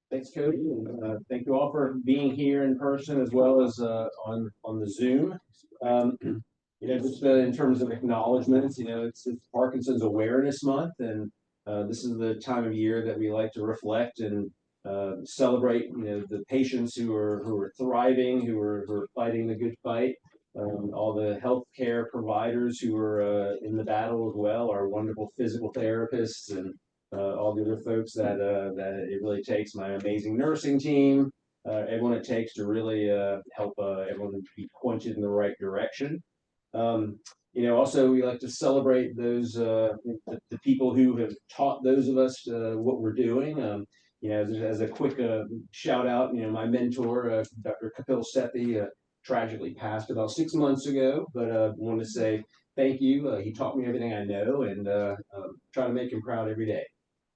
Thanks, Cody, and thank you all for being here in person as well as on the Zoom. Um, just in terms of acknowledgments, it's Parkinson's Awareness Month, and this is the time of year that we like to reflect and celebrate, the patients who are thriving, who are fighting the good fight. All the healthcare providers who are in the battle as well, our wonderful physical therapists and all the other folks that it really takes, my amazing nursing team, everyone it takes to really help everyone be pointed in the right direction. Also we like to celebrate those the people who have taught those of us what we're doing. As a quick shout out, my mentor, Dr. Kapil Sethi, tragically passed about 6 months ago, but wanted to say thank you. He taught me everything I know, and try to make him proud every day.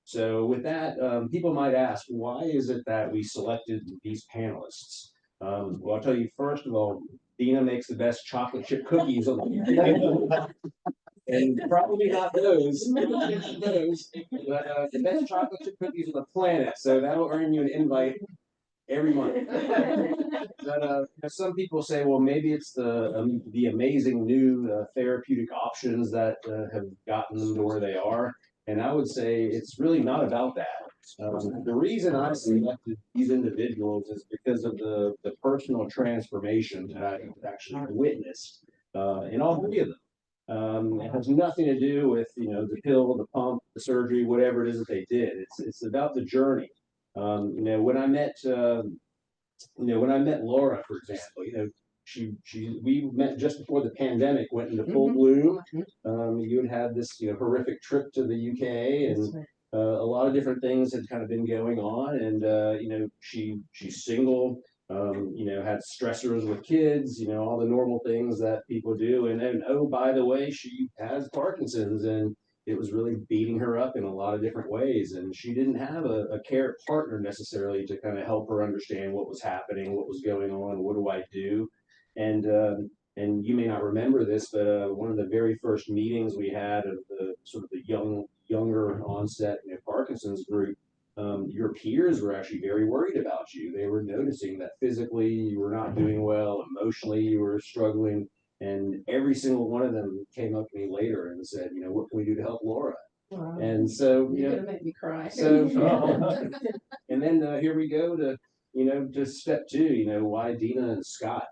So with that, people might ask, why is it that we selected these panelists? Well, I'll tell you, first of all, Deena makes the best chocolate chip cookies on the and probably not those, but the best chocolate chip cookies on the planet. So that'll earn you an invite every month. But some people say, well, maybe it's the amazing new therapeutic options that have gotten them to where they are. And I would say it's really not about that. The reason I selected these individuals is because of the personal transformation that I actually witnessed in all three of them. It has nothing to do with the pill, the pump, the surgery, whatever it is that they did. It's about the journey. When I met Laura, for example, we met just before the pandemic went into full bloom. You had this horrific trip to the UK, and a lot of different things had kind of been going on, and she's single. Had stressors with kids, all the normal things that people do. And then, oh, by the way, she has Parkinson's, and it was really beating her up in a lot of different ways. And she didn't have a care partner necessarily to kind of help her understand what was happening, what was going on, what do I do? And you may not remember this, but one of the very first meetings we had of the sort of the younger onset Parkinson's group, your peers were actually very worried about you. They were noticing that physically you were not doing well, emotionally you were struggling, and every single one of them came up to me later and said, what can we do to help Laura? Wow. And so, you're gonna make me cry. So, and then here we go to, to step two. Why Deena and Scott?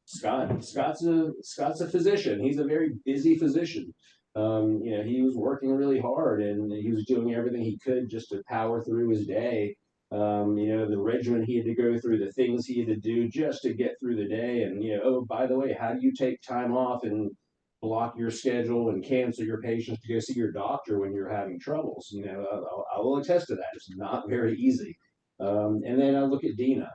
Scott's a physician. He's a very busy physician. He was working really hard and he was doing everything he could just to power through his day. The regimen he had to go through, the things he had to do just to get through the day. And, oh, by the way, how do you take time off and block your schedule and cancel your patients to go see your doctor when you're having troubles? I will attest to that. It's not very easy. And then I look at Deena,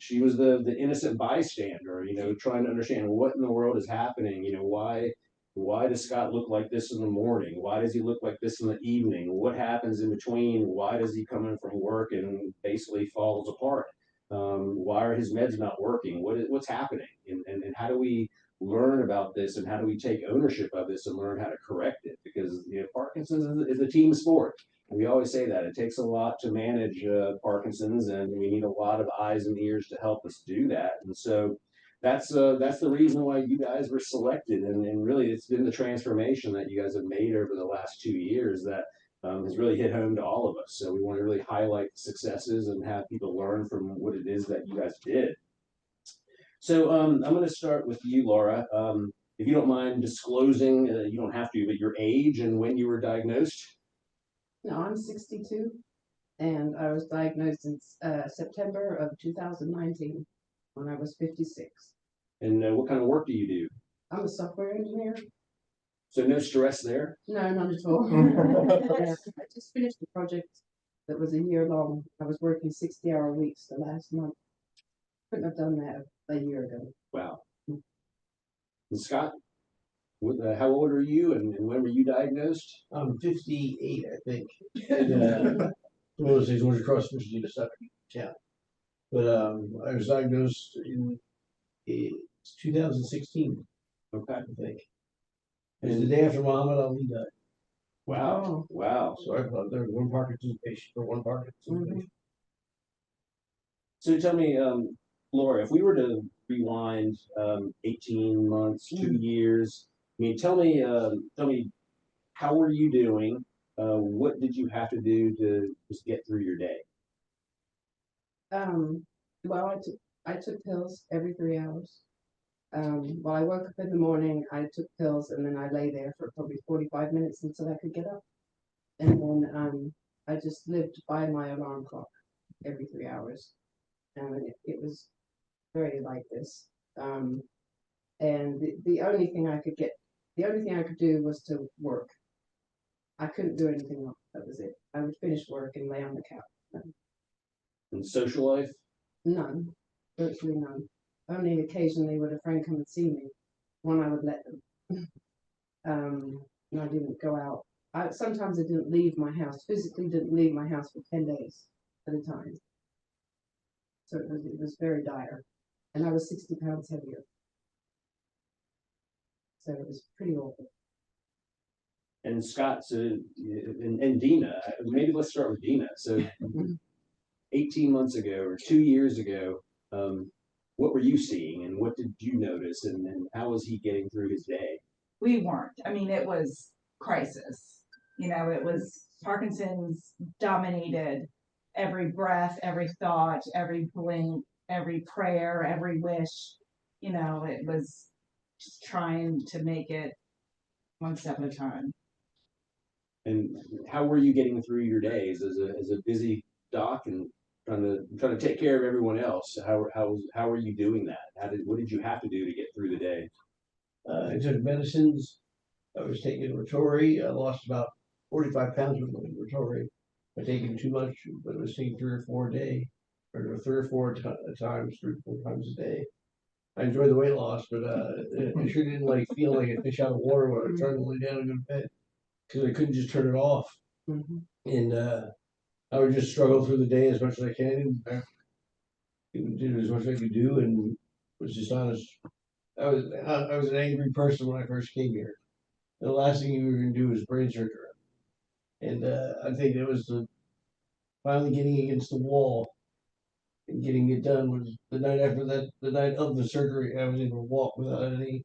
she was the innocent bystander, trying to understand what in the world is happening. Why does Scott look like this in the morning? Why does he look like this in the evening? What happens in between? Why does he come in from work and basically falls apart? Why are his meds not working? What's happening? And how do we learn about this, and how do we take ownership of this and learn how to correct it? Because Parkinson's is a team sport. We always say that it takes a lot to manage Parkinson's, and we need a lot of eyes and ears to help us do that. And so that's the reason why you guys were selected, and really it's been the transformation that you guys have made over the last 2 years that has really hit home to all of us. So we want to really highlight the successes and have people learn from what it is that you guys did. So I'm going to start with you, Laura. If you don't mind disclosing, you don't have to, but your age and when you were diagnosed. No, I'm 62, and I was diagnosed in September of 2019 when I was 56. And what kind of work do you do? I'm a software engineer. So no stress there? No, not at all. I just finished the project that was a year long. I was working 60-hour weeks the last month. Couldn't have done that a year ago. Wow. And Scott, how old are you, and when were you diagnosed? I'm 58, I think. And, one of those things went across Michigan to stop count. But I was diagnosed in 2016. Okay. I think. It was the day after Muhammad Ali died. Wow. Wow. So I thought there was one Parkinson's patient for one Parkinson's patient. So tell me, Laura, if we were to rewind 18 months, 2 years, I mean, tell me, how were you doing? What did you have to do to just get through your day? Um, well, I took pills every 3 hours. While I woke up in the morning, I took pills and then I lay there for probably 45 minutes until I could get up. And then I just lived by my alarm clock every 3 hours. And it was very like this. And the only thing I could get, the only thing I could do was to work. I couldn't do anything else. That was it. I would finish work and lay on the couch. And social life? None, virtually none. Only occasionally would a friend come and see me, when I would let them. And I didn't go out. Sometimes I didn't leave my house, physically didn't leave my house for 10 days at a time. So it was very dire. And I was 60 pounds heavier. So it was pretty awful. And Scott, so, and Deena, maybe let's start with Deena. So 18 months ago or 2 years ago, what were you seeing and what did you notice and how was he getting through his day? We weren't. I mean, it was crisis. You know, it was Parkinson's dominated every breath, every thought, every blink, every prayer, every wish. You know, it was just trying to make it one step at a time. And how were you getting through your days as a busy doc and trying to take care of everyone else? How are you doing that? What did you have to do to get through the day? I took medicines. I was taking Retori. I lost about 45 pounds with Retori. I taken too much, but I was taking 3 or 4 a day, or 3 or 4 times, 3 or 4 times a day. I enjoyed the weight loss, but I sure didn't like feel like a fish out of water when I was trying to lay down and go to bed because I couldn't just turn it off. Mm-hmm. And I would just struggle through the day as much as I can. And I did as much as I could do, and was just honest. I was an angry person when I first came here. The last thing you were going to do was brain surgery, and I think it was finally getting against the wall and getting it done was the night after that. The night of the surgery, I was able to walk without any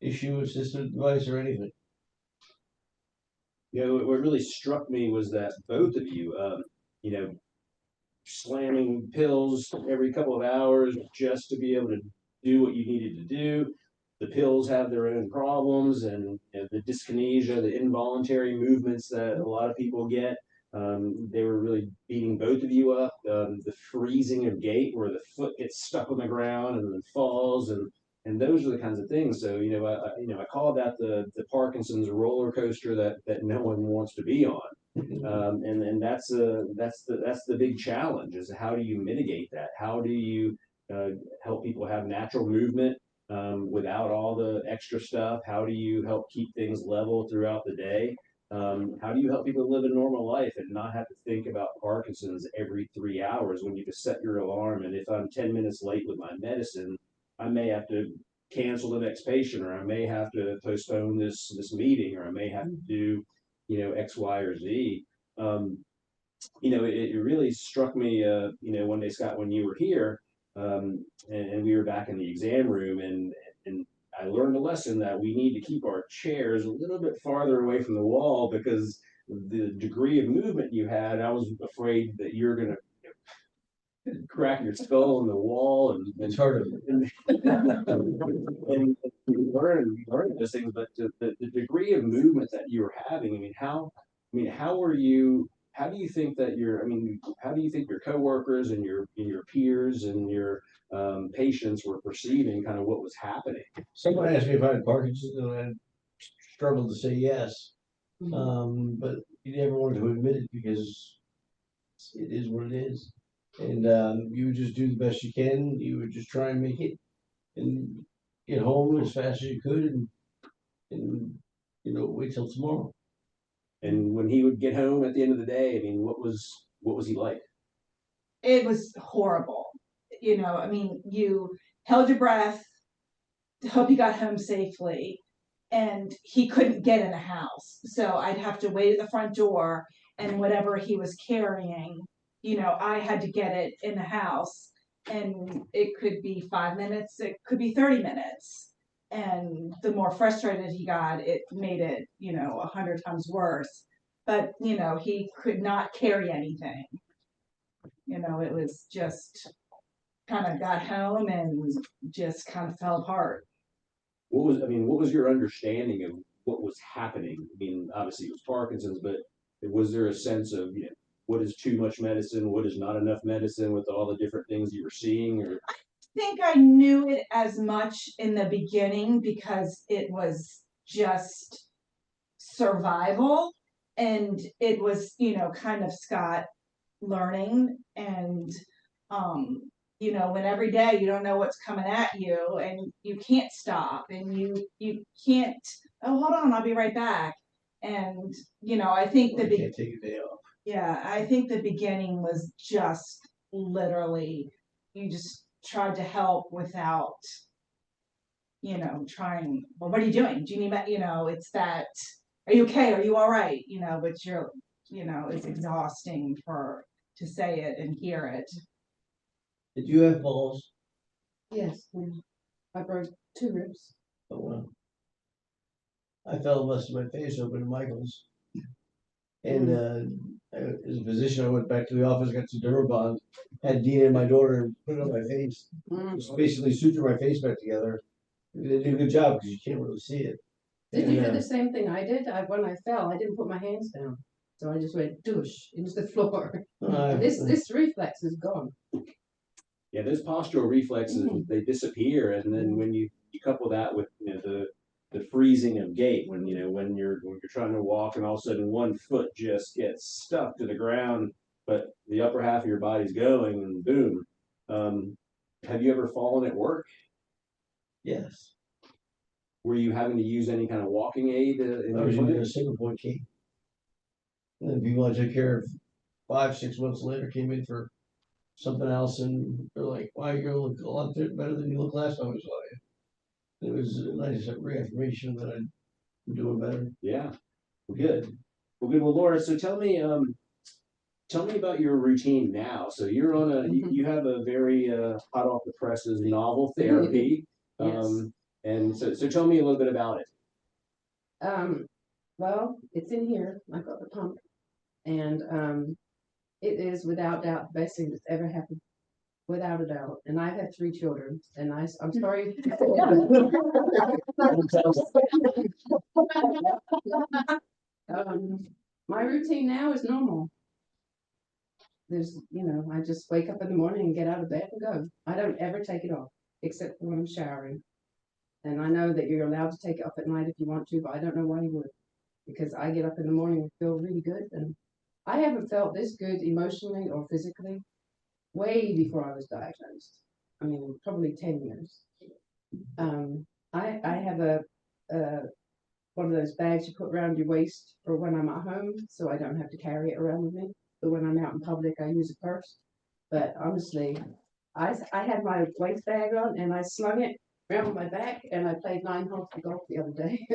issue, assistive device, or anything. You know, what really struck me was that both of you, you know, slamming pills every couple of hours just to be able to do what you needed to do. The pills have their own problems and the dyskinesia, the involuntary movements that a lot of people get. They were really beating both of you up. The freezing of gait where the foot gets stuck on the ground and then falls and those are the kinds of things. So I call that the Parkinson's roller coaster that no one wants to be on. And that's the big challenge is how do you mitigate that? How do you help people have natural movement without all the extra stuff? How do you help keep things level throughout the day? How do you help people live a normal life and not have to think about Parkinson's every 3 hours when you just set your alarm? And if I'm 10 minutes late with my medicine, I may have to cancel the next patient, or I may have to postpone this meeting, or I may have to do, X, Y, or Z. Um, it really struck me, one day, Scott, when you were here, and we were back in the exam room, and I learned a lesson that we need to keep our chairs a little bit farther away from the wall because the degree of movement you had, I was afraid that you're going to crack your skull on the wall It's hard to. And you learn those things, but the degree of movement that you were having, how do you think that how do you think your coworkers and your peers and your patients were perceiving kind of what was happening? Someone asked me if I had Parkinson's, and I struggled to say yes. But you never wanted to admit it because it is what it is. And you would just do the best you can. You would just try and make it and get home as fast as you could and wait till tomorrow. And when he would get home at the end of the day, what was he like? It was horrible. You held your breath to hope he got home safely, and he couldn't get in the house. So I'd have to wait at the front door, and whatever he was carrying, I had to get it in the house, and it could be 5 minutes, it could be 30 minutes. And the more frustrated he got, it made it, 100 times worse. But, he could not carry anything. It was just kind of got home and just kind of fell apart. What was your understanding of what was happening? I mean, obviously it was Parkinson's, but was there a sense of, what is too much medicine? What is not enough medicine with all the different things you were seeing? Or I think I knew it as much in the beginning because it was just survival, and it was, kind of Scott learning. And when every day you don't know what's coming at you and you can't stop, and you can't, oh, hold on, I'll be right back. And I think Or you can't take a day off. yeah, I think the beginning was just literally, you just tried to help without, trying, well, what are you doing? Do you need, it's that, are you okay? Are you all right? But it's exhausting to say it and hear it. Did you have falls? Yes, yeah. I broke 2 ribs. Oh, well. I fell and busted my face open in Michael's. And as a physician, I went back to the office, got some Dermabond, had Deena and my daughter put it on my face. Just basically suture my face back together. They did a good job because you can't really see it. Did you do the same thing I did? When I fell, I didn't put my hands down. So I just went douche into the floor. This reflex is gone. yeah, those postural reflexes, they disappear, and then when you couple that with the freezing of gait, when you're trying to walk and all of a sudden one foot just gets stuck to the ground, but the upper half of your body's going, and boom. Have you ever fallen at work? Yes. Were you having to use any kind of walking aid? I was using a single point key. And then people I took care of 5-6 months later came in for something else, and they're like, "Wow, you look a lot better than you looked last time I saw you." It was a nice reaffirmation that I'm doing better. Yeah, well, good. Well, good. Well, Laura, so tell me about your routine now. So you're on you have a very hot off the presses novel therapy. Yes. And so tell me a little bit about it. Well, it's in here. I've got the pump, and it is without doubt the best thing that's ever happened, without a doubt. And I've had 3 children, and I'm sorry. My routine now is normal. There's, I just wake up in the morning and get out of bed and go. I don't ever take it off, except when I'm showering. And I know that you're allowed to take it off at night if you want to, but I don't know why you would. Because I get up in the morning and feel really good. And I haven't felt this good emotionally or physically way before I was diagnosed. I mean, probably 10 years. I have a one of those bags you put around your waist for when I'm at home, so I don't have to carry it around with me. But when I'm out in public, I use a purse. But honestly, I had my waist bag on and I slung it around my back, and I played 9 holes of golf the other day.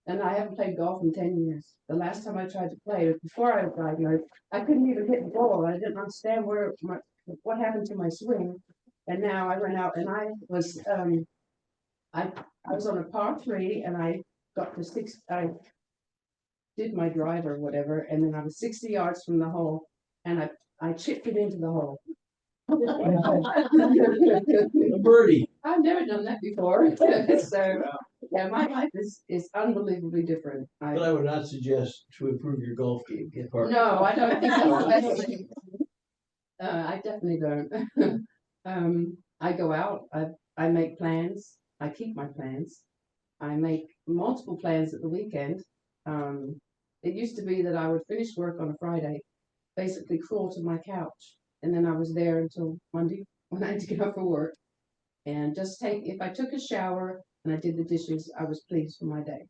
And I haven't played golf in 10 years. The last time I tried to play was before I was diagnosed. I couldn't even hit the ball. I didn't understand what happened to my swing. And now I went out and I was on a par 3, and I got to 6. I did my drive or whatever, and then I was 60 yards from the hole, and I chipped it into the hole. A birdie. I've never done that before. So yeah, my life is unbelievably different. But I would not suggest to improve your golf game, get part. No, I don't think that's the best thing. I definitely don't. I go out, I make plans, I keep my plans. I make multiple plans at the weekend. It used to be that I would finish work on a Friday, basically crawl to my couch, and then I was there until Monday when I had to get up for work. And if I took a shower and I did the dishes, I was pleased for my day.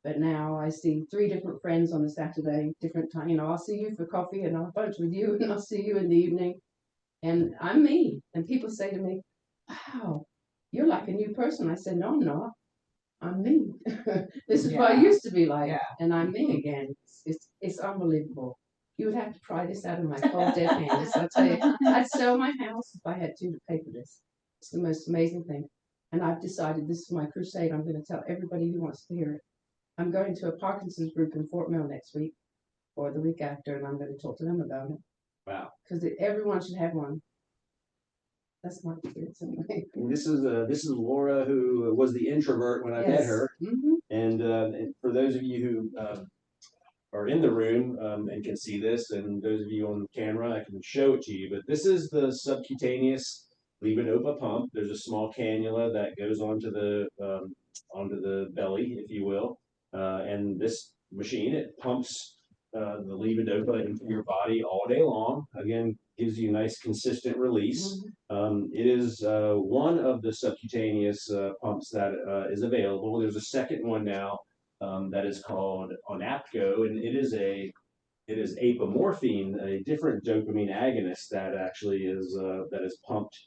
But now I see 3 different friends on a Saturday, different time. I'll see you for coffee and I'll bunch with you and I'll see you in the evening. And I'm me. And people say to me, "Wow, you're like a new person." I said, "No, I'm not. I'm me." This is what I used to be like. Yeah. And I'm me again. It's unbelievable. You would have to pry this out of my cold dead hands. I'll tell you, I'd sell my house if I had to pay for this. It's the most amazing thing. And I've decided this is my crusade. I'm going to tell everybody who wants to hear it. I'm going to a Parkinson's group in Fort Mill next week or the week after, and I'm going to talk to them about it. Wow. Because everyone should have one. That's my kids anyway. And this is Laura, who was the introvert when I met her. Mm-hmm. And for those of you who are in the room and can see this, and those of you on camera, I can show it to you. But this is the subcutaneous levodopa pump. There's a small cannula that goes onto the belly, if you will, and this machine, it pumps the levodopa into your body all day long. Again, gives you a nice consistent release. It is one of the subcutaneous pumps that is available. There's a second one now that is called Onapgo, and it is apomorphine, a different dopamine agonist that actually is pumped.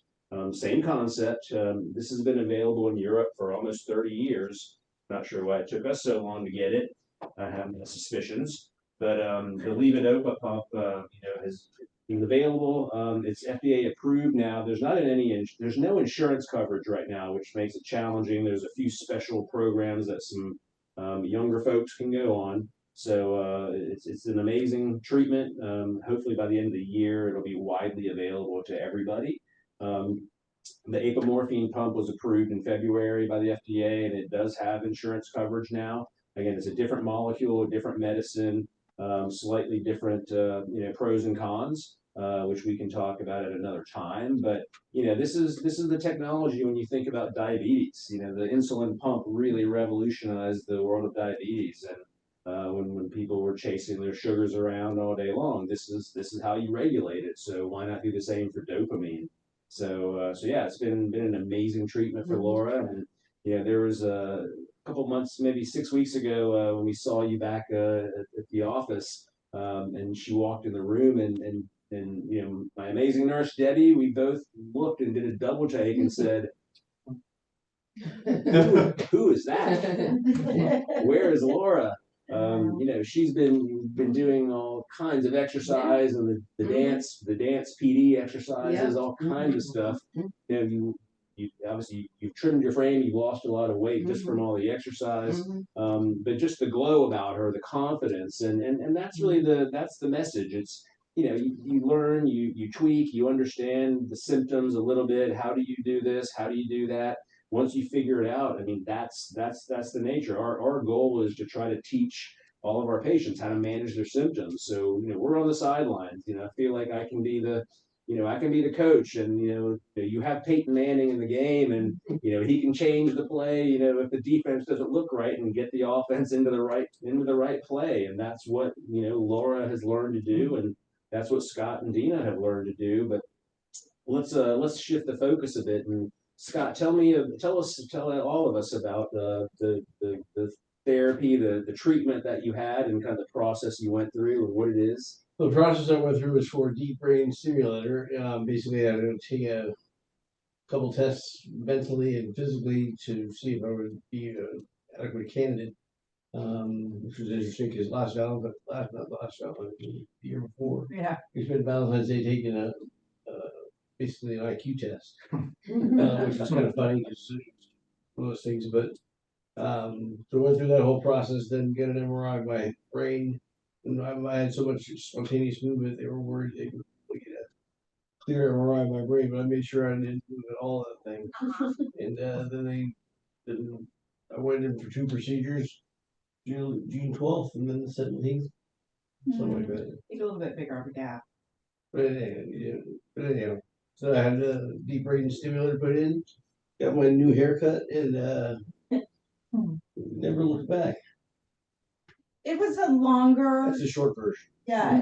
Same concept. This has been available in Europe for almost 30 years. Not sure why it took us so long to get it. I have my suspicions, but the levodopa pump, has been available. It's FDA approved now. There's no insurance coverage right now, which makes it challenging. There's a few special programs that some younger folks can go on. So it's an amazing treatment. Hopefully by the end of the year, it'll be widely available to everybody. The apomorphine pump was approved in February by the FDA, and it does have insurance coverage now. Again, it's a different molecule, a different medicine, slightly different, pros and cons, which we can talk about at another time. But this is the technology when you think about diabetes. The insulin pump really revolutionized the world of diabetes, and when people were chasing their sugars around all day long, this is how you regulate it. So why not do the same for dopamine? So yeah, it's been an amazing treatment for Laura, and there was a couple months, maybe 6 weeks ago, when we saw you back at the office, and she walked in the room, and my amazing nurse Debbie, we both looked and did a double take and said, who is that? Where is Laura? She's been doing all kinds of exercise and the dance PD exercises, all kinds of stuff. You obviously you've trimmed your frame, you've lost a lot of weight just from all the exercise, but just the glow about her, the confidence, and that's really that's the message. It's you learn, you tweak, you understand the symptoms a little bit. How do you do this? How do you do that? Once you figure it out, I mean, that's the nature. Our goal is to try to teach all of our patients how to manage their symptoms. So, we're on the sidelines. I feel like I can be the coach, and you have Peyton Manning in the game, and he can change the play. If the defense doesn't look right, and get the offense into the right play, and that's what Laura has learned to do, and that's what Scott and Deena have learned to do. But let's shift the focus a bit. And Scott, tell all of us about the therapy, the treatment that you had, and kind of the process you went through, and what it is. The process I went through was for a deep brain stimulator. Basically, I had to take a couple tests mentally and physically to see if I would be an adequate candidate, which was interesting because the year before, we spent Valentine's Day taking basically an IQ test, which was kind of funny because one of those things. But so I went through that whole process, then get an MRI of my brain. And I had so much spontaneous movement, they were worried they would get a clear MRI of my brain, but I made sure I didn't move at all that thing. And then I went in for 2 procedures, June 12th and then the 17th, something like that. Need a little bit bigger of a gap. But anyhow, so I had a deep brain stimulator put in, got my new haircut, and never looked back. It was a longer. That's the short version. Yeah,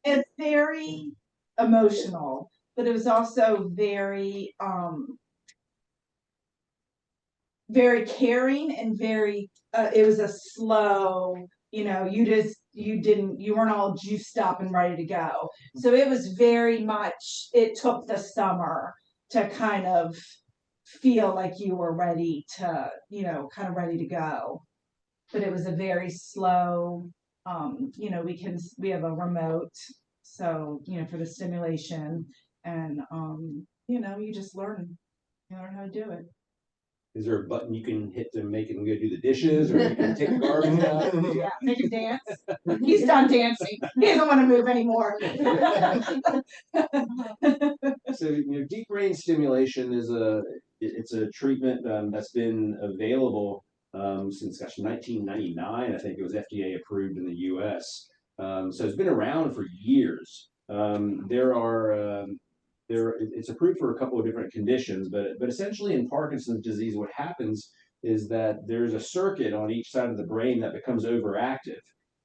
it's very emotional, but it was also very very caring and very. It was a slow. You weren't all juiced up and ready to go. So it was very much. It took the summer to kind of feel like you were ready to, kind of ready to go. But it was a very slow you know, we have a remote, so, you know, for the stimulation, and, you know, you just learn how to do it. Is there a button you can hit to make him go do the dishes, or you can take the garbage out? Yeah, make him dance. He's done dancing. He doesn't want to move anymore. So, you know, deep brain stimulation is it's a treatment that's been available since 1999. I think it was FDA approved in the U.S. So it's been around for years. It's approved for a couple of different conditions, but essentially in Parkinson's disease, what happens is that there's a circuit on each side of the brain that becomes overactive.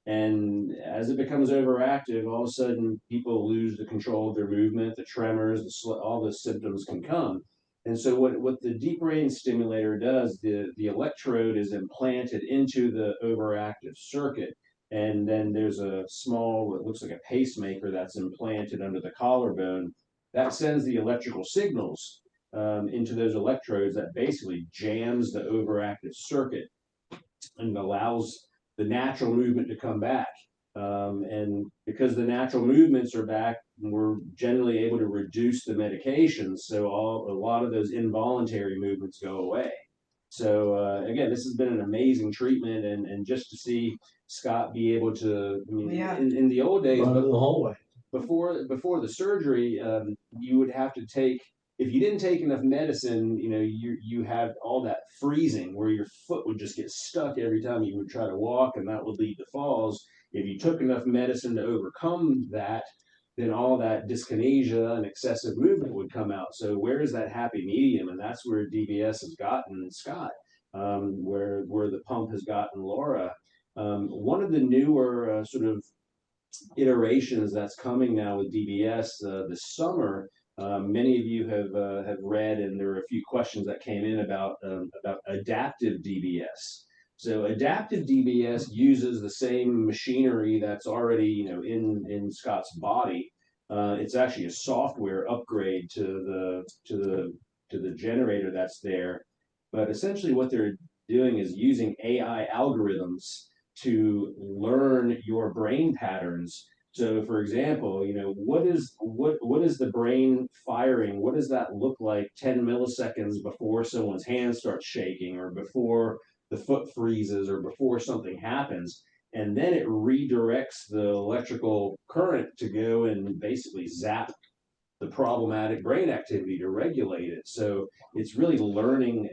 And as it becomes overactive, all of a sudden people lose the control of their movement, the tremors, all the symptoms can come. And so what the deep brain stimulator does, the electrode is implanted into the overactive circuit. And then there's a small, what looks like a pacemaker that's implanted under the collarbone that sends the electrical signals into those electrodes that basically jams the overactive circuit and allows the natural movement to come back. And because the natural movements are back, we're generally able to reduce the medications. So a lot of those involuntary movements go away. So again, this has been an amazing treatment, and just to see Scott be able to, I mean, Yeah. in the old days, Run in the hallway. before the surgery, you would have to take, if you didn't take enough medicine, you know, you had all that freezing where your foot would just get stuck every time you would try to walk, and that would lead to falls. If you took enough medicine to overcome that, then all that dyskinesia and excessive movement would come out. So where is that happy medium? And that's where DBS has gotten Scott, where the pump has gotten Laura. One of the newer sort of iterations that's coming now with DBS this summer. Many of you have read, and there are a few questions that came in about adaptive DBS. So adaptive DBS uses the same machinery that's already, you know, in Scott's body. It's actually a software upgrade to the generator that's there. But essentially, what they're doing is using AI algorithms to learn your brain patterns. So for example, you know, what is the brain firing? What does that look like 10 milliseconds before someone's hand starts shaking, or before the foot freezes, or before something happens? And then it redirects the electrical current to go and basically zap the problematic brain activity to regulate it. So it's really learning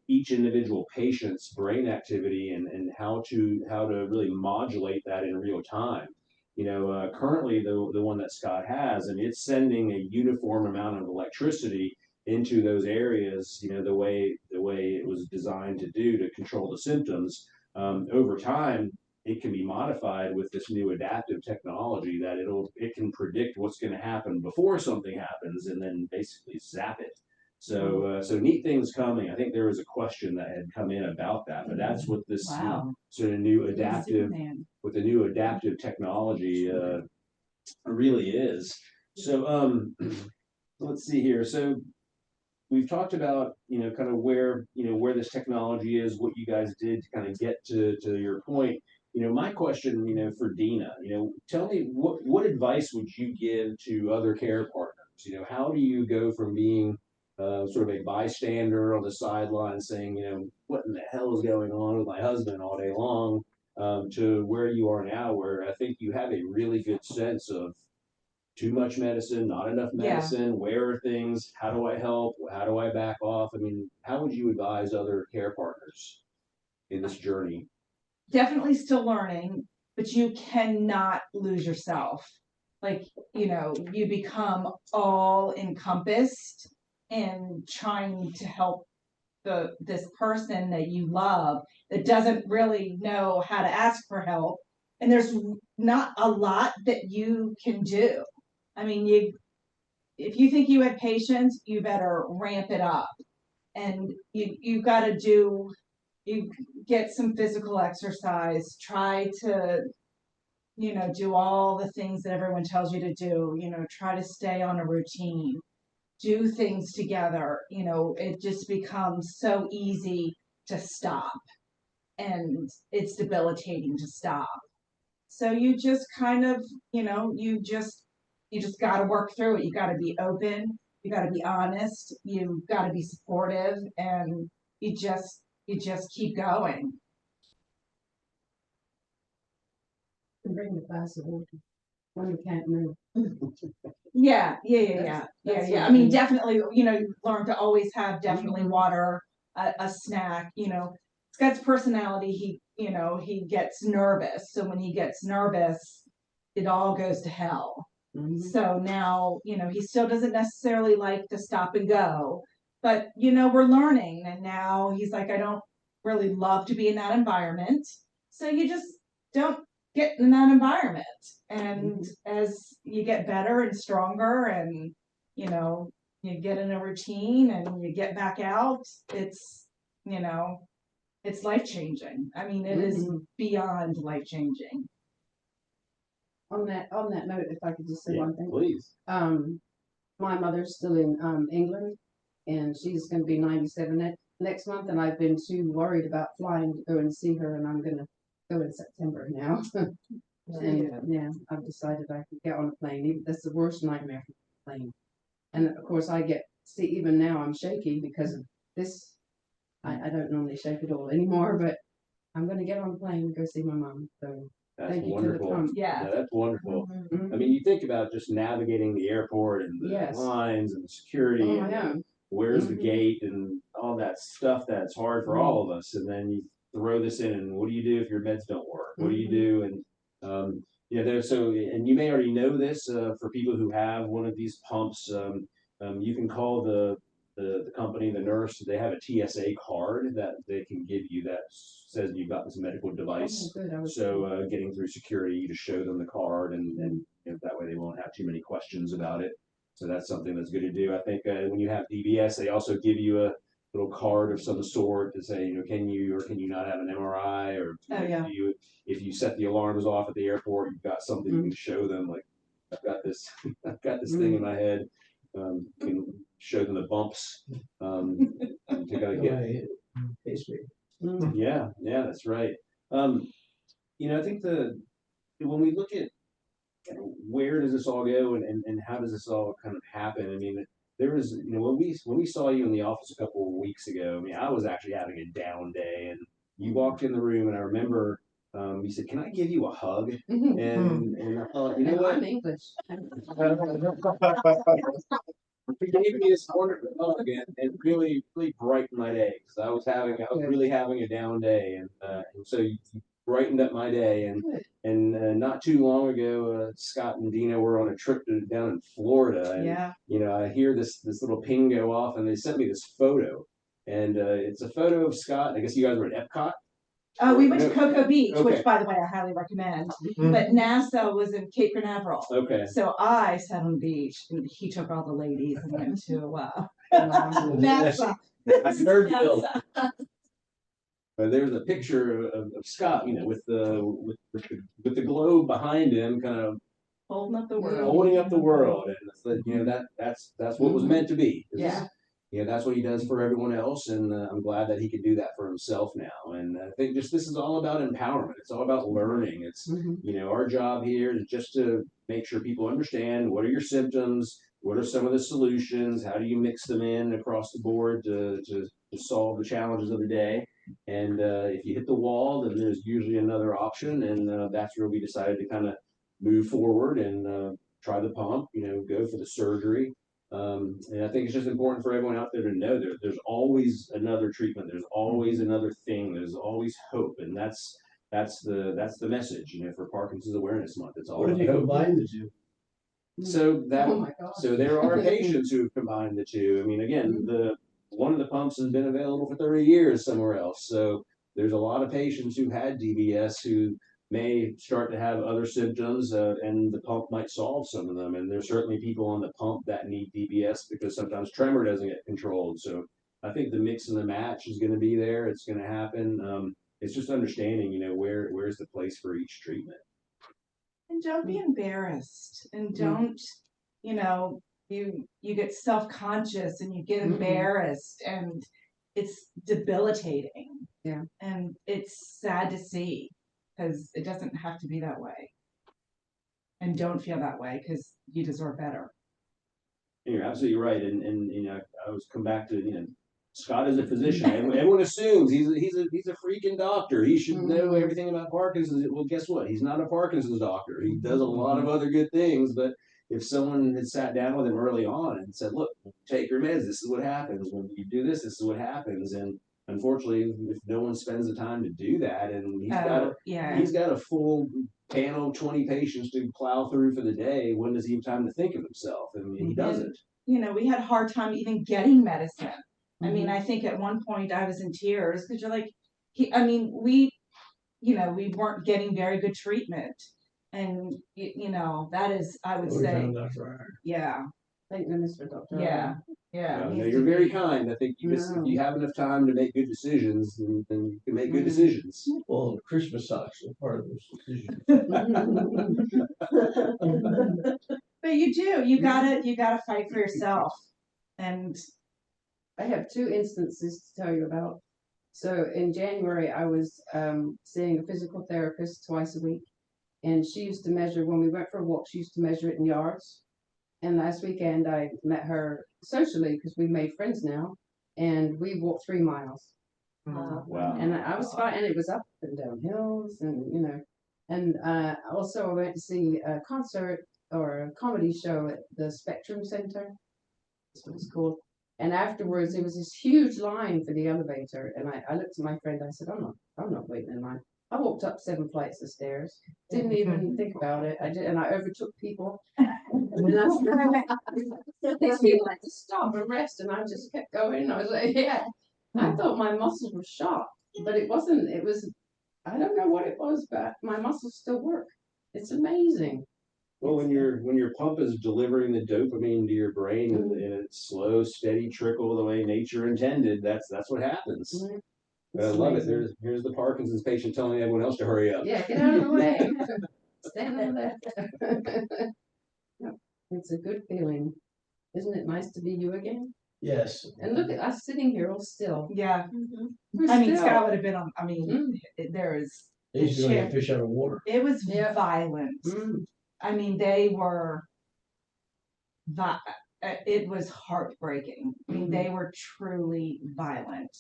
each individual patient's brain activity, and how to really modulate that in real time. You know, currently the one that Scott has, and it's sending a uniform amount of electricity into those areas, you know, the way it was designed to do to control the symptoms. Over time, it can be modified with this new adaptive technology that it can predict what's going to happen before something happens, and then basically zap it. So neat things coming. I think there was a question that had come in about that, but that's what this Wow. sort of new adaptive Superman. with the new adaptive technology really is. So let's see here. So we've talked about, you know, kind of where this technology is, what you guys did to kind of get to your point. You know, my question, you know, for Deena, you know, tell me what advice would you give to other care partners? You know, how do you go from being sort of a bystander on the sideline saying, you know, what in the hell is going on with my husband all day long, to where you are now, where I think you have a really good sense of too much medicine, not enough medicine, where are things, how do I help, how do I back off? I mean, how would you advise other care partners in this journey? Definitely still learning, but you cannot lose yourself. Like, you know, you become all encompassed in trying to help this person that you love, that doesn't really know how to ask for help. And there's not a lot that you can do. I mean, if you think you have patience, you better ramp it up. And you got to you get some physical exercise, try to, you know, do all the things that everyone tells you to do, you know, try to stay on a routine, do things together. You know, it just becomes so easy to stop, and it's debilitating to stop. So you just kind of, you just got to work through it. You got to be open. You got to be honest. You got to be supportive, and you just keep going. Bring the glass of water when you can't move. Yeah. That's I what mean, I- definitely, you learn to always have definitely water, a snack. Scott's personality, he gets nervous. So when he gets nervous, it all goes to hell. So now, he still doesn't necessarily like to stop and go, but we're learning. And now he's like, I don't really love to be in that environment. So you just don't get in that environment. And as you get better and stronger and, you get in a routine and you get back out, it's life changing. I mean, it is beyond life changing. On that note, if I could just say Yeah, one thing. please. My mother's still in England, and she's going to be 97 next month, and I've been too worried about flying to go and see her, and I'm going to go in September now. And yeah, I've decided I could get on a plane. That's the worst nightmare for the plane. And of course, even now I'm shaky because of this. I don't normally shake at all anymore, but I'm going to get on a plane and go see my mom. So That's thank you to the wonderful. pump. Yeah. Yeah, that's wonderful. Mhm. I mean, you think about just navigating the airport and the Yes. lines and the security Oh, I and know. where's the Mhm. gate and all that stuff that's hard for all of us. And then you throw this in, and what do you do if your meds don't work? What do you do? And and you may already know this for people who have one of these pumps. You can call the company, the nurse. They have a TSA card that they can give you that says you've got this medical device. Oh, good. So getting through security, you just show them the card, and that way they won't have too many questions about it. So that's something that's good to do. I think when you have DBS, they also give you a little card of some sort to say, can you or can you not have an MRI, or if you set the alarms off at the airport, you've got something you can show them, like I've got this, I've got this thing in my head. You can show them the bumps. To gotta get. Yeah, that's right. I think when we look at where does this all go and how does this all kind of happen? I mean, there was, when we saw you in the office a couple of weeks ago, I mean, I was actually having a down day, and you walked in the room, and I remember you said, "Can I give you a hug?" And I thought, you know what? I'm English. He gave me this wonderful hug and really, really brightened my day, because I was really having a down day, and so you brightened up my day. And not too long ago, Scott and Deena were on a trip down in Florida, and I hear this little ping go off, and they sent me this photo, and it's a photo of Scott. I guess you guys were at Epcot. We went to Cocoa Beach, Okay. which, by the way, I highly recommend. But NASA was in Cape Canaveral. Okay. So I sat on the beach, and he took all the ladies and went to NASA. Nerdville. There's a picture of Scott, with the globe behind him, kind of holding up the world. Holding up the world, and that's what was meant to be. Yeah. That's what he does for everyone else, and I'm glad that he can do that for himself now. And I think this is all about empowerment. It's all about learning. It's our job here is just to make sure people understand what are your symptoms, what are some of the solutions, how do you mix them in across the board to solve the challenges of the day. And if you hit the wall, then there's usually another option, and that's where we decided to kind of move forward and try the pump, go for the surgery. And I think it's just important for everyone out there to know there's always another treatment. There's always another thing. There's always hope. And that's the message, for Parkinson's Awareness Month. It's all What if you combine the two? So Oh my gosh. so there are patients who have combined the two. I mean, again, one of the pumps has been available for 30 years somewhere else. So there's a lot of patients who had DBS who may start to have other symptoms, and the pump might solve some of them. And there's certainly people on the pump that need DBS because sometimes tremor doesn't get controlled. So I think the mix and the match is going to be there. It's going to happen. It's just understanding, where's the place for each treatment. And don't be embarrassed, and don't, you get self-conscious and you get embarrassed, and it's debilitating. Yeah. And it's sad to see, because it doesn't have to be that way. And don't feel that way because you deserve better. You're absolutely right, and you know, I always come back to, you know, Scott is a physician. Everyone assumes he's a freaking doctor. He should know everything about Parkinson's. Well, guess what? He's not a Parkinson's doctor. He does a lot of other good things, but if someone had sat down with him early on and said, "Look, take your meds. This is what happens when you do this. This is what happens," and unfortunately, if no one spends the time to do that, and he's got a full panel of 20 patients to plow through for the day, when does he have time to think of himself? I mean, he doesn't. You know, we had a hard time even getting medicine. I mean, I think at one point I was in tears because you're like, we weren't getting very good treatment. And, you know, that is, I would say, yeah. Thank goodness for Dr. Yeah. No, you're very kind. I think if you have enough time to make good decisions, then you can make good decisions. Well, Christmas socks are part of those decisions. But you gotta fight for yourself. And I have 2 instances to tell you about. So in January, I was seeing a physical therapist twice a week, and she used to measure, when we went for a walk, she used to measure it in yards. And last weekend, I met her socially because we made friends now, and we walked 3 miles. Wow. And I was fine, and it was up and down hills, and you know, and also I went to see a concert or a comedy show at the Spectrum Center. That's what it's called. And afterwards, there was this huge line for the elevator, and I looked at my friend. I said, I'm not waiting in line." I walked up 7 flights of stairs, didn't even think about it. And I overtook people. And these people had to stop and rest, and I just kept going. I was like, yeah. I thought my muscles were shot, but it wasn't. It was, I don't know what it was, but my muscles still work. It's amazing. Well, when your pump is delivering the dopamine to your brain in a slow, steady trickle the way nature intended, that's what happens. But I love it. Here's the Parkinson's patient telling everyone else to hurry up. Yeah, get out of the way. Stand over there. It's a good feeling. Isn't it nice to be you again? Yes. And look at us sitting here all still. Yeah. We're I mean, still. Scott would have been on, there is. They used to go get fish out of water. It was violent. I mean, they were, it was heartbreaking. I mean, they were truly violent.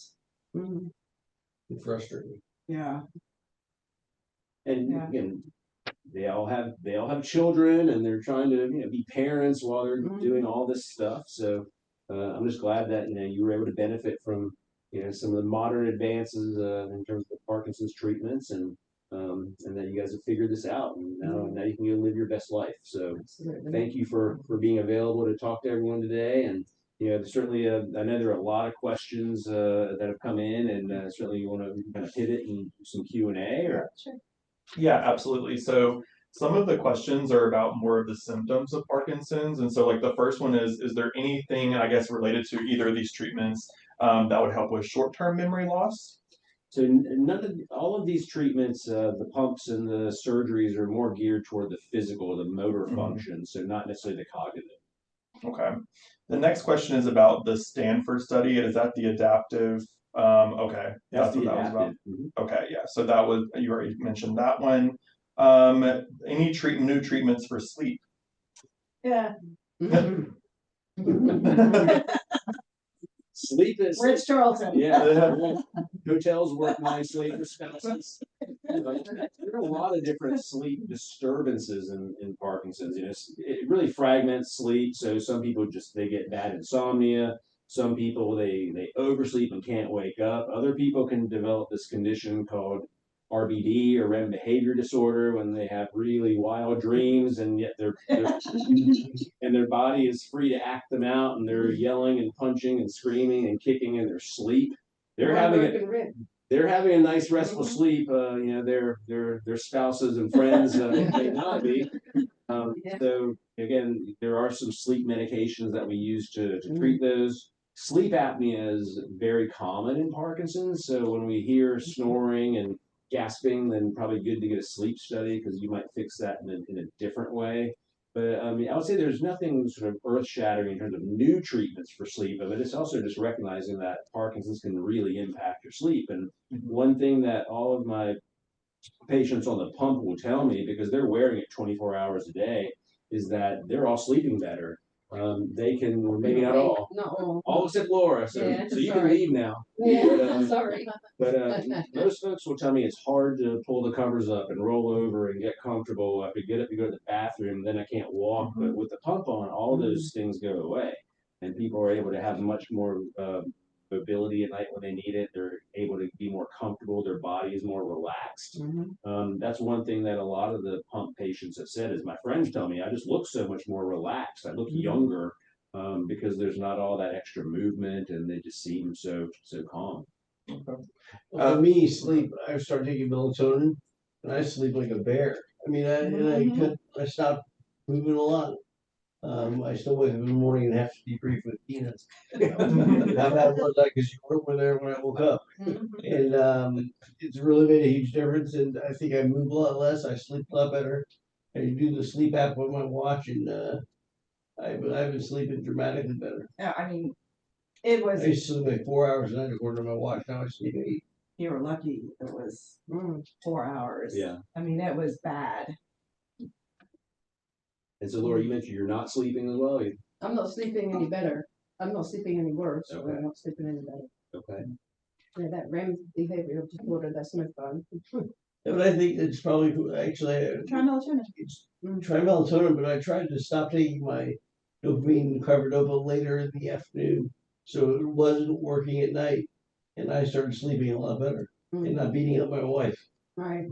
Frustrating. Yeah. And again, they all have children, and they're trying to be parents while they're doing all this stuff. So I'm just glad that you were able to benefit from some of the modern advances in terms of Parkinson's treatments, and that you guys have figured this out, and now you can go live your best life. So thank you for being available to talk to everyone today. And certainly I know there are a lot of questions that have come in, and certainly you want to kind of pivot and do some Q&A or. Sure. Yeah, absolutely. So some of the questions are about more of the symptoms of Parkinson's. And so like the first one is there anything, I guess, related to either of these treatments that would help with short-term memory loss? So all of these treatments, the pumps and the surgeries are more geared toward the physical, the motor function, so not necessarily the cognitive. Okay. The next question is about the Stanford study. Is that the adaptive? Okay, that's what that was about. Okay, yeah. So that was, you already mentioned that one. Any new treatments for sleep? Yeah. Sleep is Rich Charlton. Yeah. Hotels work nicely for spouses. There are a lot of different sleep disturbances in Parkinson's. It really fragments sleep. So some people they get bad insomnia. Some people they oversleep and can't wake up. Other people can develop this condition called RBD, or REM behavior disorder, when they have really wild dreams, and yet and their body is free to act them out, and they're yelling and punching and screaming and kicking in their sleep. They're having a nice restful sleep. Their spouses and friends may not be. So again, there are some sleep medications that we use to treat those. Sleep apnea is very common in Parkinson's. So when we hear snoring and gasping, then probably good to get a sleep study, because you might fix that in a different way. But I would say there's nothing sort of earth-shattering in terms of new treatments for sleep, but it's also just recognizing that Parkinson's can really impact your sleep. And one thing that all of my patients on the pump will tell me, because they're wearing it 24 hours a day, is that they're all sleeping better. They can, or maybe not all, Not all except Laura, so, Yeah, so you can sorry. leave now. Yeah, sorry. But most folks will tell me it's hard to pull the covers up and roll over and get comfortable. I could get up to go to the bathroom, then I can't walk. But with the pump on, all those things go away, and people are able to have much more mobility at night when they need it. They're able to be more comfortable. Their body is more relaxed. That's one thing that a lot of the pump patients have said is, my friends tell me I just look so much more relaxed. I look younger because there's not all that extra movement, and they just seem so calm. Well, for me, sleep, I started taking melatonin, and I sleep like a bear. I mean, I stopped moving a lot. I still wake up in the morning and have to debrief with Deena. How bad was that? Because you weren't there when I woke up. And it's really made a huge difference. And I think I move a lot less. I sleep a lot better. I do the sleep app on my watch, and I've been sleeping dramatically better. Yeah, I mean, it was, I used to sleep like 4 hours a night according to my watch. Now I sleep 8. you were lucky it was 4 hours. Yeah. I mean, it was bad. And so, Laura, you mentioned you're not sleeping as well. I'm not sleeping any better. I'm not sleeping any worse. Okay. But I'm not sleeping any better. Okay. Yeah, that REM behavioral disorder, that's no fun. Yeah, but I think it's probably actually Try melatonin. it's try melatonin, but I tried to stop taking my dopamine carbidopa later in the afternoon, so it wasn't working at night, and I started sleeping a lot better and not beating up my wife. Right.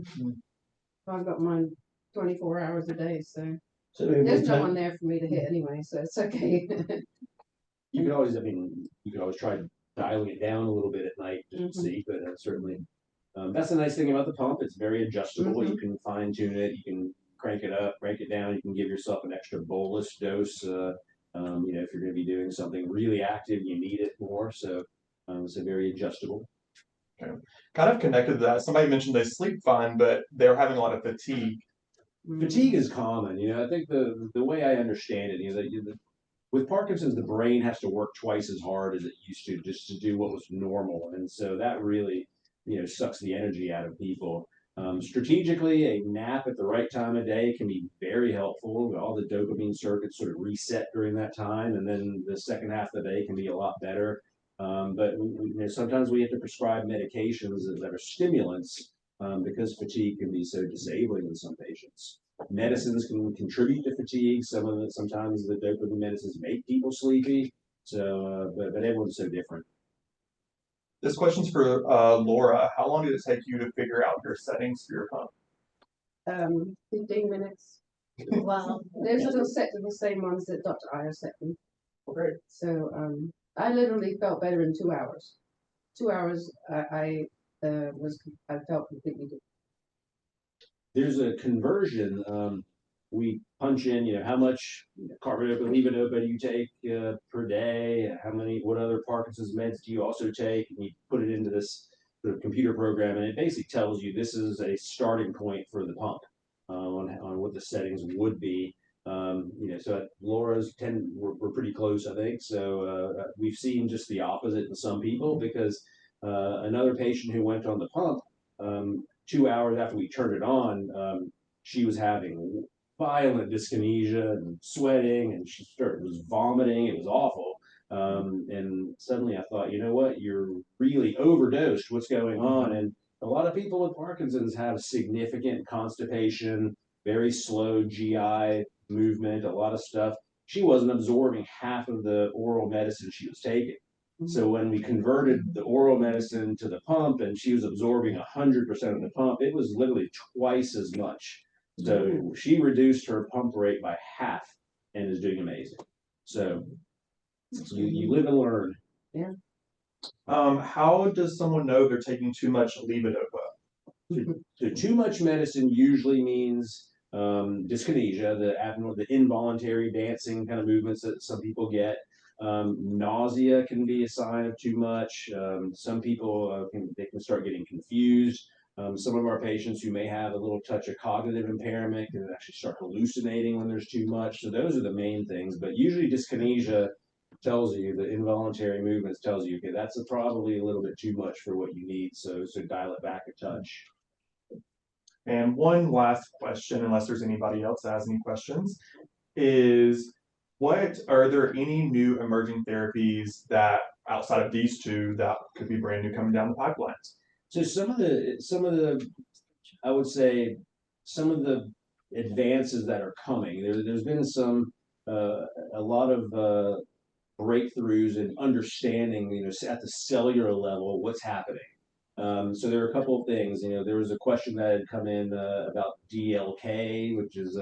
I've got mine 24 hours a day, so So maybe there's no time- one there for me to hit anyway, so it's okay. You could always, I mean, you could always try dialing it down a little bit at night just to see, but certainly, that's the nice thing about the pump. It's very adjustable. You can fine tune it. You can crank it up, crank it down. You can give yourself an extra bolus dose. You know, if you're going to be doing something really active, you need it more. So it's a very adjustable. Okay. Kind of connected to that, somebody mentioned they sleep fine, but they're having a lot of fatigue. Fatigue is common. You know, I think the way I understand it, you know, with Parkinson's, the brain has to work twice as hard as it used to just to do what was normal, and so that really, you know, sucks the energy out of people. Strategically, a nap at the right time of day can be very helpful. All the dopamine circuits sort of reset during that time, and then the second half of the day can be a lot better. But you know, sometimes we have to prescribe medications that are stimulants because fatigue can be so disabling in some patients. Medicines can contribute to fatigue. Sometimes the dopamine medicines make people sleepy. So, but everyone's so different. This question's for Laura. How long did it take you to figure out your settings for your pump? 15 minutes. Wow. Those are set to the same ones that Dr. Iyer set me. Great. So I literally felt better in 2 hours. 2 hours, I felt completely good. There's a conversion. We punch in, you know, how much carbidopa, levodopa do you take per day? What other Parkinson's meds do you also take? And you put it into this sort of computer program, and it basically tells you this is a starting point for the pump on what the settings would be. You know, so at Laura's we're pretty close, I think. So we've seen just the opposite in some people, because another patient who went on the pump, 2 hours after we turned it on, she was having violent dyskinesia and sweating, and she was vomiting. It was awful. And suddenly I thought, you know what, you're really overdosed. What's going on? And a lot of people with Parkinson's have significant constipation, very slow GI movement, a lot of stuff. She wasn't absorbing half of the oral medicine she was taking. So when we converted the oral medicine to the pump and she was absorbing 100% of the pump, it was literally twice as much. So she reduced her pump rate by half and is doing amazing. So you live and learn. Yeah. How does someone know they're taking too much levodopa? So too much medicine usually means dyskinesia, the involuntary dancing kind of movements that some people get. Nausea can be a sign of too much. Some people can start getting confused. Some of our patients who may have a little touch of cognitive impairment can actually start hallucinating when there's too much. So those are the main things. But usually dyskinesia tells you, the involuntary movements tells you, okay, that's probably a little bit too much for what you need. So dial it back a touch. And one last question, unless there's anybody else that has any questions, is are there any new emerging therapies that outside of these two that could be brand new coming down the pipelines? So some of the, I would say, some of the advances that are coming, there's been a lot of breakthroughs in understanding, at the cellular level, what's happening. So there are a couple of things, there was a question that had come in about DLK, which is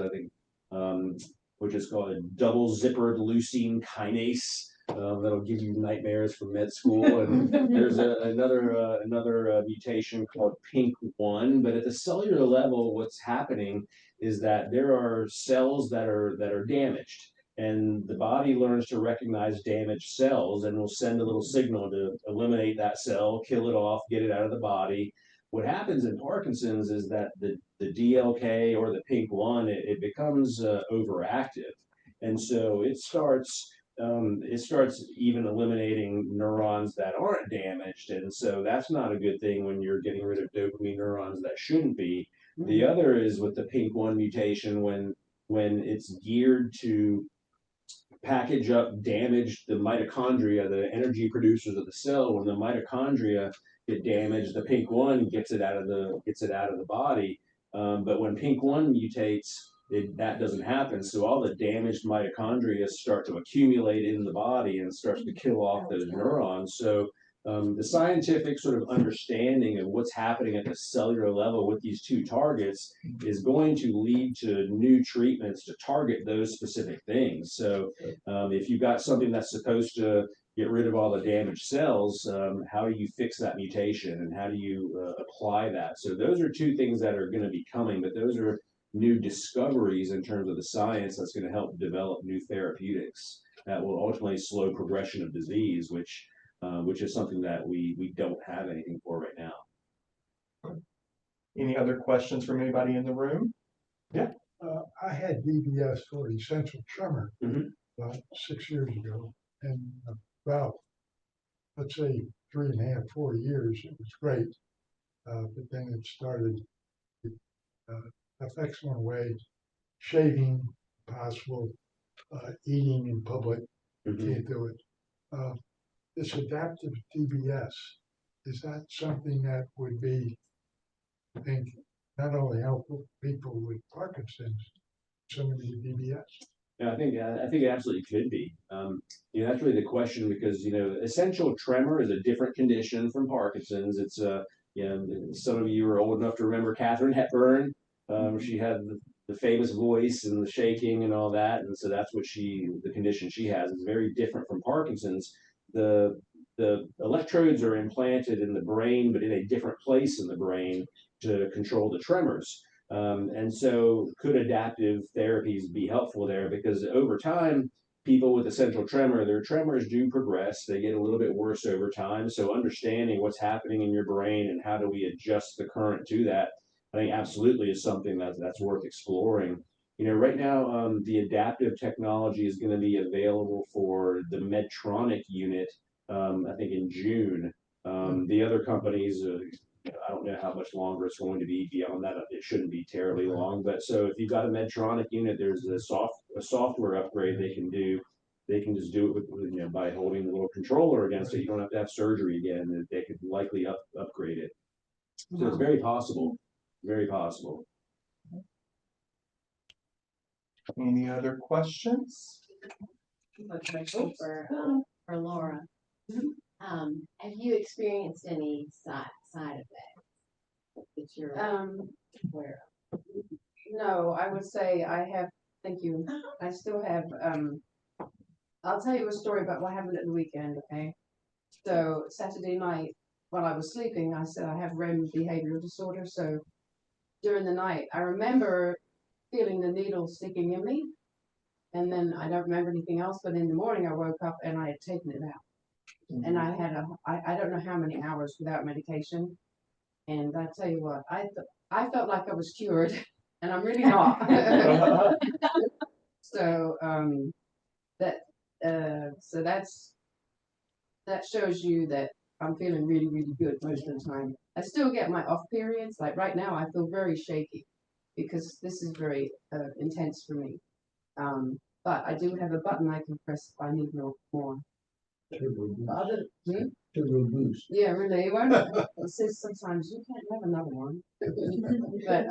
called a double zippered leucine kinase. That'll give you nightmares from med school. And there's another mutation called PINK1. But at the cellular level, what's happening is that there are cells that are damaged. And the body learns to recognize damaged cells and will send a little signal to eliminate that cell, kill it off, get it out of the body. What happens in Parkinson's is that the DLK or the PINK1, it becomes overactive. And so it starts even eliminating neurons that aren't damaged. And so that's not a good thing when you're getting rid of dopamine neurons that shouldn't be. The other is with the PINK1 mutation, when it's geared to package up the mitochondria, the energy producers of the cell. When the mitochondria get damaged, the PINK1 gets it out of the body. But when PINK1 mutates, that doesn't happen. So all the damaged mitochondria start to accumulate in the body and starts to kill off those neurons. So the scientific sort of understanding of what's happening at the cellular level with these two targets is going to lead to new treatments to target those specific things. So if you've got something that's supposed to get rid of all the damaged cells, how do you fix that mutation and how do you apply that? So those are two things that are going to be coming, but those are new discoveries in terms of the science that's going to help develop new therapeutics that will ultimately slow progression of disease, which is something that we don't have anything for right now. Any other questions from anybody in the room? Yeah. I had DBS for essential tremor about 6 years ago, and about, let's say, 3.5, 4 years, it was great. But then it started, affects one way, shaving, possible, eating in public, can't do it. This adaptive DBS, is that something that would be, I think, not only helpful people with Parkinson's, somebody with DBS? Yeah, I think it absolutely could be. That's really the question because essential tremor is a different condition from Parkinson's. It's some of you are old enough to remember Katharine Hepburn. She had the famous voice and the shaking and all that, and so that's what the condition she has is very different from Parkinson's. The electrodes are implanted in the brain, but in a different place in the brain to control the tremors. And so could adaptive therapies be helpful there? Because over time, people with essential tremor, their tremors do progress. They get a little bit worse over time. So understanding what's happening in your brain and how do we adjust the current to that, I think absolutely is something that's worth exploring. Right now, the adaptive technology is going to be available for the Medtronic unit, I think in June. The other companies, I don't know how much longer it's going to be beyond that. It shouldn't be terribly long. But so if you've got a Medtronic unit, there's a software upgrade they can do. They can just do it with, by holding the little controller against it. You don't have to have surgery again. They could likely upgrade it. So it's very possible. Very possible. Any other questions? A question for Laura. Have you experienced any side effects that you're aware of? No, I would say I have. Thank you. I still have. I'll tell you a story about what happened at the weekend. Okay, so Saturday night while I was sleeping, I said I have REM behavioral disorder. So during the night, I remember feeling the needle sticking in me, and then I don't remember anything else. But in the morning, I woke up and I had taken it out. And I had I don't know how many hours without medication. And I tell you what, I felt like I was cured, and I'm really not. So that shows you that I'm feeling really, really good most of the time. I still get my off periods. Like right now, I feel very shaky because this is very intense for me. But I do have a button I can press if I need more. Turbo boost. Other, Turbo boost. yeah, really. Well, it says sometimes you can't have another one. But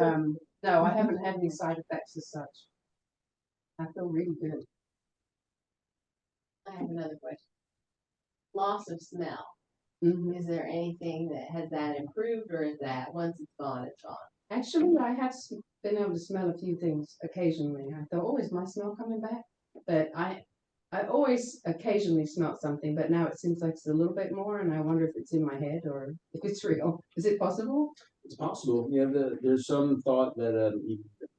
no, I haven't had any side effects as such. I feel really good. I have another question. Loss of smell. Mhm. Is there anything that has that improved, or is that once it's gone, it's gone? Actually, I have been able to smell a few things occasionally. I thought, oh, is my smell coming back? But I always occasionally smelt something, but now it seems like it's a little bit more, and I wonder if it's in my head or if it's real. Is it possible? It's possible. Yeah, there's some thought that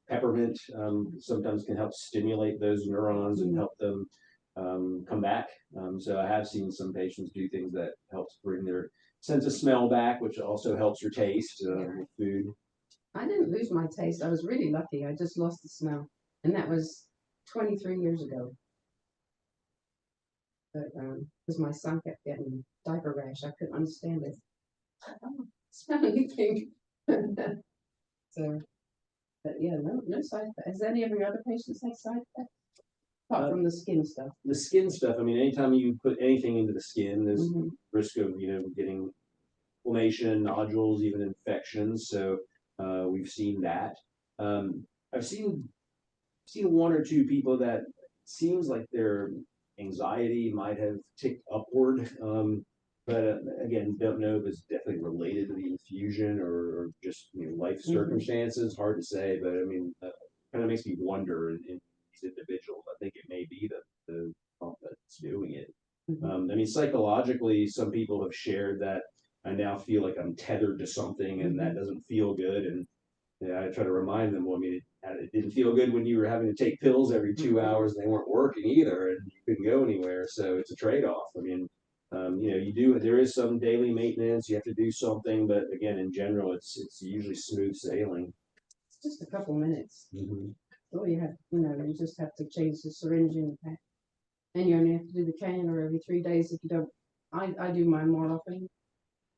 peppermint sometimes can help stimulate those neurons and help them come back. So I have seen some patients do things that helps bring their sense of smell back, which also helps your taste with food. I didn't lose my taste. I was really lucky. I just lost the smell, and that was 23 years ago. But because my son kept getting diaper rash, I couldn't understand it. I don't smell anything. So, but yeah, no side effects. Has any of your other patients had side effects? Apart from the skin stuff. The skin stuff, I mean, anytime you put anything into the skin, there's Mhm. risk of, getting inflammation, nodules, even infections. So we've seen that. I've seen one or two people that seems like their anxiety might have ticked upward. But again, don't know if it's definitely related to the infusion or just life circumstances. Hard to say, but I mean, kind of makes me wonder in these individuals. I think it may be the pump that's doing it. I mean, psychologically, some people have shared that I now feel like I'm tethered to something, and that doesn't feel good. And I try to remind them, well, I mean, it didn't feel good when you were having to take pills every 2 hours and they weren't working either, and you couldn't go anywhere. So it's a trade-off. I mean, there is some daily maintenance. You have to do something, but again, in general, it's usually smooth sailing. It's just a couple minutes. Oh, you just have to change the syringe in the pack. And you only have to do the can or every 3 days if you don't. I do mine more often,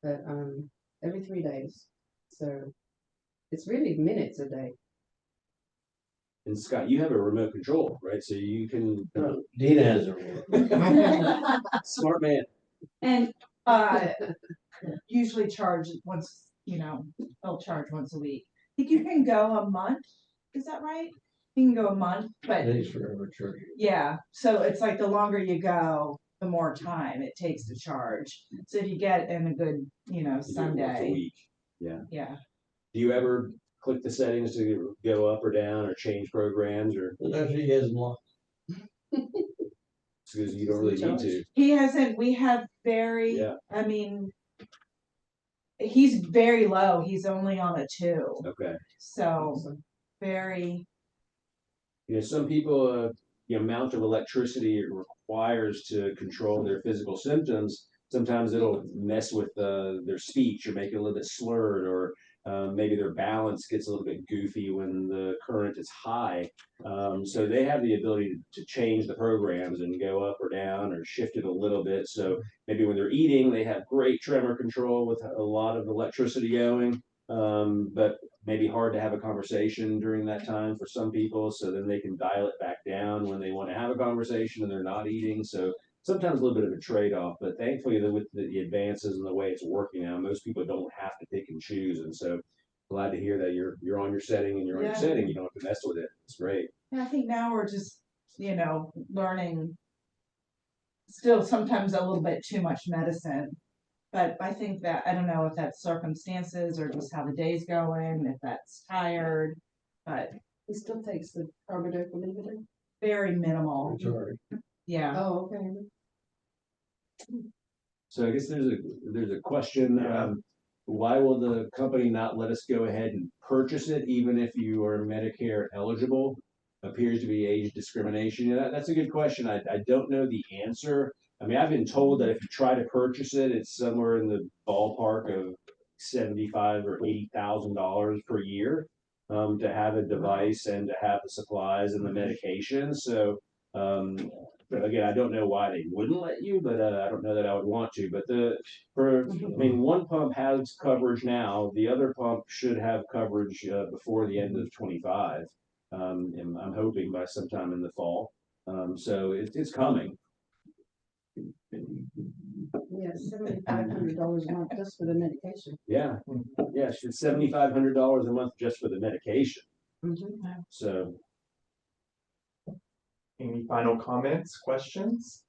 but every 3 days. So it's really minutes a day. And Scott, you have a remote control, right? So you can Deena has a remote. smart man. And usually charge once, they'll charge once a week. I think you can go a month. Is that right? You can go a month, but Thanks for charging. yeah. So it's like the longer you go, the more time it takes to charge. So if you get in a good, You do it once a Sunday. week. Yeah. Yeah. Do you ever click the settings to go up or down or change programs or Actually, he has locked. because you don't really need to? He hasn't, we have I mean, he's very low. He's only on a 2. Okay. So very. Some people, the amount of electricity it requires to control their physical symptoms, sometimes it'll mess with their speech or make it a little bit slurred, or maybe their balance gets a little bit goofy when the current is high. So they have the ability to change the programs and go up or down or shift it a little bit. So maybe when they're eating, they have great tremor control with a lot of electricity going. But maybe hard to have a conversation during that time for some people. So then they can dial it back down when they want to have a conversation and they're not eating. So sometimes a little bit of a trade-off, but thankfully with the advances and the way it's working now, most people don't have to pick and choose. And so glad to hear that you're on your setting and you're on your setting. You don't have to mess with it. It's great. I think now we're just, learning still sometimes a little bit too much medicine. But I think that, I don't know if that's circumstances or just how the day's going, if that's tired, but He still takes the carbidopa inhibitor. very minimal. Sorry. Yeah. Oh, okay. So I guess there's a question. Why will the company not let us go ahead and purchase it, even if you are Medicare eligible? Appears to be age discrimination. That's a good question. I don't know the answer. I mean, I've been told that if you try to purchase it, it's somewhere in the ballpark of $75,000 or $80,000 per year to have a device and to have the supplies and the medication. So But again, I don't know why they wouldn't let you, but I don't know that I would want to. But I mean, one pump has coverage now. The other pump should have coverage before the end of 25. And I'm hoping by sometime in the fall. So it's coming. Yeah, $7,500 a month just for the medication. Yeah, yeah, it's $7,500 a month just for the medication. Mhm. So Any final comments, questions?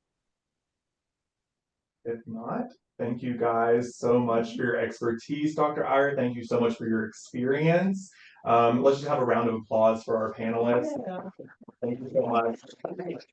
If not, thank you guys so much for your expertise, Dr. Iyer. Thank you so much for your experience. Let's just have a round of applause for our panelists. Thank you so much.